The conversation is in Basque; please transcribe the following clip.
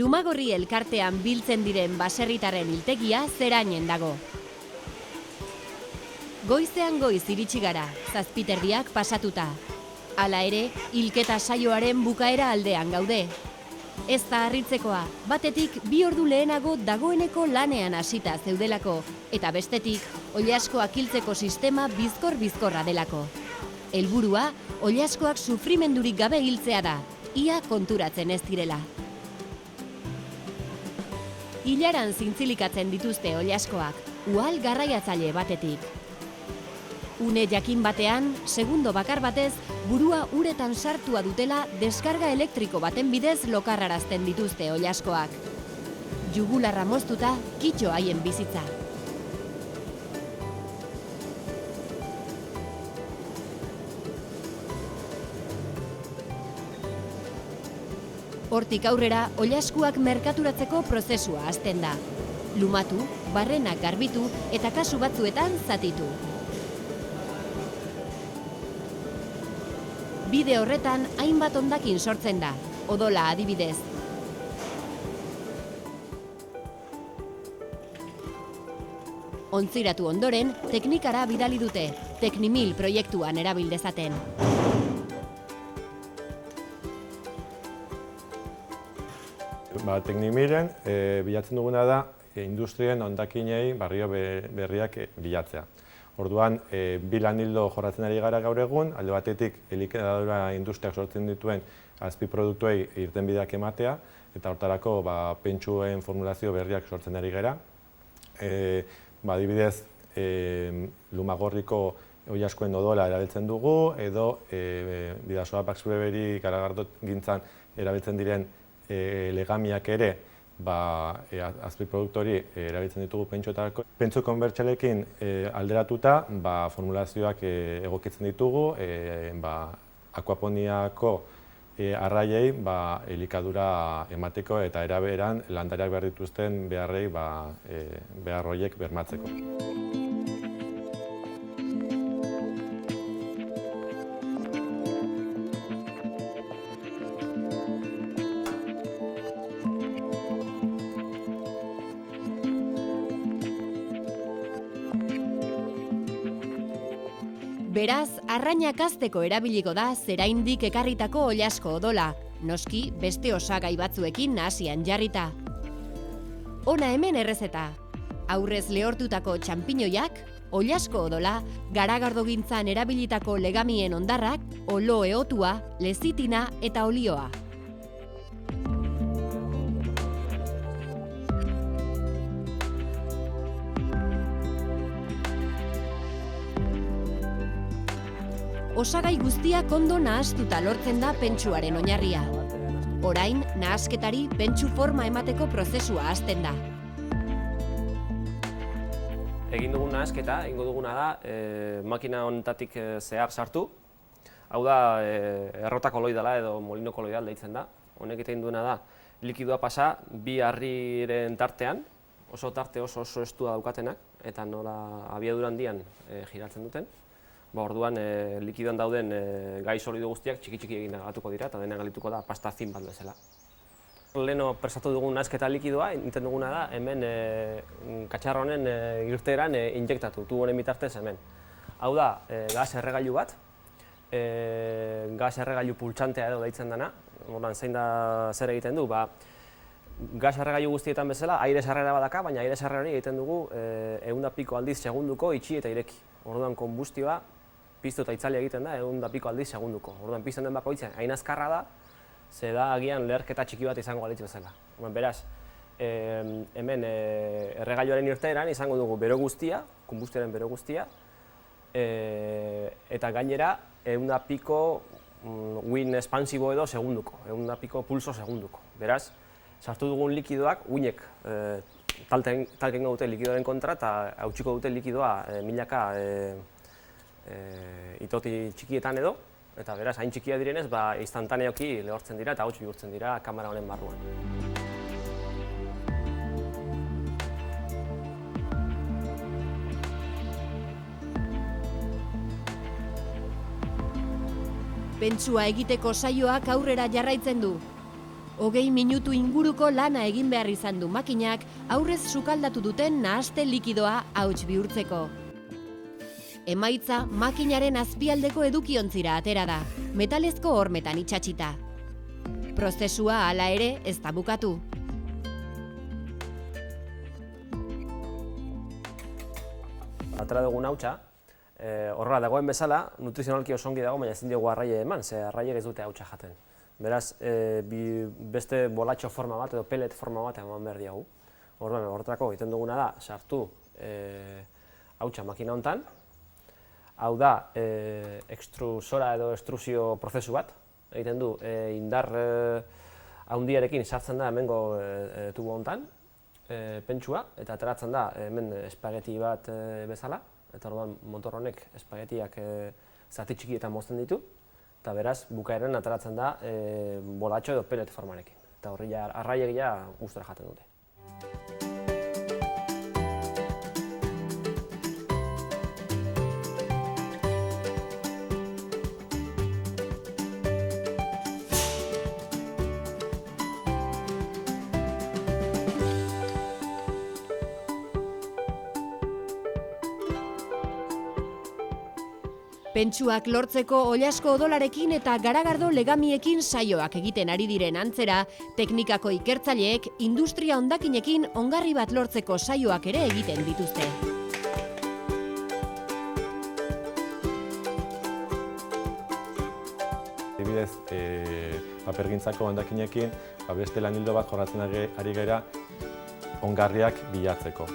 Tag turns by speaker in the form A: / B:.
A: Lumagorri elkartean biltzen diren baserritarren hiltegia zerainen dago. Goizean goiz iritsi gara, zazpiterdiak pasatuta. Hala ere, hilketa saioaren bukaera aldean gaude. Ez da harritzekoa, batetik 2 ordu lehenago dagoeneko lanean hasita zeudelako, eta bestetik, oilaskoak hiltzeko sistema bizkor-bizkorra delako. Helburua, oilaskoak sufrimendurik gabe hiltzea da, ia konturatzen ez direla. Hilaran zintzilikatzen dituzte oilaskoak, uhal garraiatzaile batetik. Une jakin batean, segundo bakar batez, burua uretan sartua dutela deskarga elektriko baten bidez lokarrarazten dituzte oilaskoak. Jugularra moztuta, kitxo haien bizitza. Hortik aurrera, oilaskuak merkaturatzeko prozesua hasten da. Lumatu, barrenak garbitu eta kasu batzuetan zatitu. Bide horretan hainbat hondakin sortzen da, odola adibidez. Ontziratu ondoren, teknikara bidali dute, Teknimil proiektuan erabil dezaten.
B: Teknimilen bilatzen duguna da industrien hondakinei barrio berriak bilatzea. Orduan, 2 lan ildo jorratzen ari gara gaur egun, alde batetik elikadura industriak sortzen dituen azpiproduktuei irtenbideak ematea, eta hortarako pentsuen formulazio berriak sortzen ari gara. Adibidez, Lumagorriko oilaskoen odola erabiltzen dugu, edo Bidasoa Pax Beberi garagardogintzan erabiltzen diren legamiak ere azpiproduktori erabiltzen ditugu pentsuetarako. Pentsu konbertsalekin alderatuta formulazioak egokitzen ditugu akuaponiako arraiei elikadura emateko eta eraberan landareak behar dituzten beharrei behar horiek bermatzeko.
A: Beraz, arrainak hazteko erabiliko da zeraindik ekarritako oilasko odola, noski beste osagai batzuekin nahasian jarrita. Hona hemen errezeta. Aurrez lehortutako txanpiñoiak, oilasko odola, garagardogintzan erabilitako legamien hondarrak, olo ehotua, lezitina eta olioa. Osagai guztiak ondo nahastuta lortzen da pentsuaren oinarria. Orain, nahasketari pentsu forma emateko prozesua hasten da.
C: Egin dugun nahasketa, egingo duguna da, makina honetatik zehar sartu. Hau da, errota koloidala edo molino koloidal deitzen da. Honek egiten duena da, likidoa pasa, 2 harriren tartean, oso tarte oso estua daukatenak, eta nola abiadura handian giratzen duten. Orduan, likidoan dauden gai solido guztiak txiki-txiki egin galatuko dira, eta dena galituko da pasta fin bat bezala. Leheno prestatu dugun nahasketa likidoa, egiten duguna da, hemen katxarra honen irteeran injektatu, tubo honen bitartez hemen. Hau da, gas erregailu bat, gas erregailu pultsantea edo deitzen dena, zein da zer egiten du, gas erregailu guztietan bezala, aire sarrera badaka, baina aire sarrera hori egiten dugu 100 piko aldiz segunduko itxi eta ireki. Orduan, konbustioa piztu eta itzali egiten da 100 piko aldiz segunduko. Orduan, pizten den bakoitzen hain azkarra da, ze da agian leherketa txiki bat izango galitz bezala. Beraz, hemen erregailuaren irteeran izango dugu bero guztia, konbustioaren bero guztia, eta gainera 100 piko uin espansibo edo segunduko, 100 piko pulso segunduko. Beraz, sartu dugun likidoak uinek talken dute likidoaren kontra eta hautsiko dute likidoa milaka itoti txikietan edo, eta beraz, hain txikia direnez, instantaneoki lehortzen dira eta hauts bihurtzen dira kamera honen barruan.
A: Pentsua egiteko saioak aurrera jarraitzen du. 20 minutu inguruko lana egin behar izan du makinak aurrez sukaldatu duten nahaste likidoa hauts bihurtzeko. Emaitza makinaren azpialdeko edukiontzira atera da, metalezko hormetan itxatxita. Prozesua hala ere ez da bukatu.
C: Atera dugun hautsa, horrela dagoen bezala, nutrizionalki oso ongi dago, baina ezin diogu arraie eman, ze arraiek ez dute hautsa jaten. Beraz, beste bolatxo forma bat edo pellet forma bat eman behar diagu. Horretarako egiten duguna da, sartu hautsa makina hontan. Hau da, extrusora edo extrusio prozesu bat. Egiten du, indar handiarekin sartzen da hemengo tubo hontan, pentsua, eta ateratzen da hemen espageti bat bezala. Eta orduan motor honek espagetiak zati txikietan mozten ditu. Eta beraz, bukaeran ateratzen da bolatxo edo pellet formarekin. Eta horri arraiek ja gustora jaten dute.
A: Pentsuak lortzeko oilasko odolarekin eta garagardo legamiekin saioak egiten ari diren antzera, teknikako ikertzaileek industria hondakinekin ongarri bat lortzeko saioak ere egiten dituzte.
B: Adibidez, papergintzako hondakinekin beste lan ildo bat jorratzen ari gara ongarriak bilatzeko.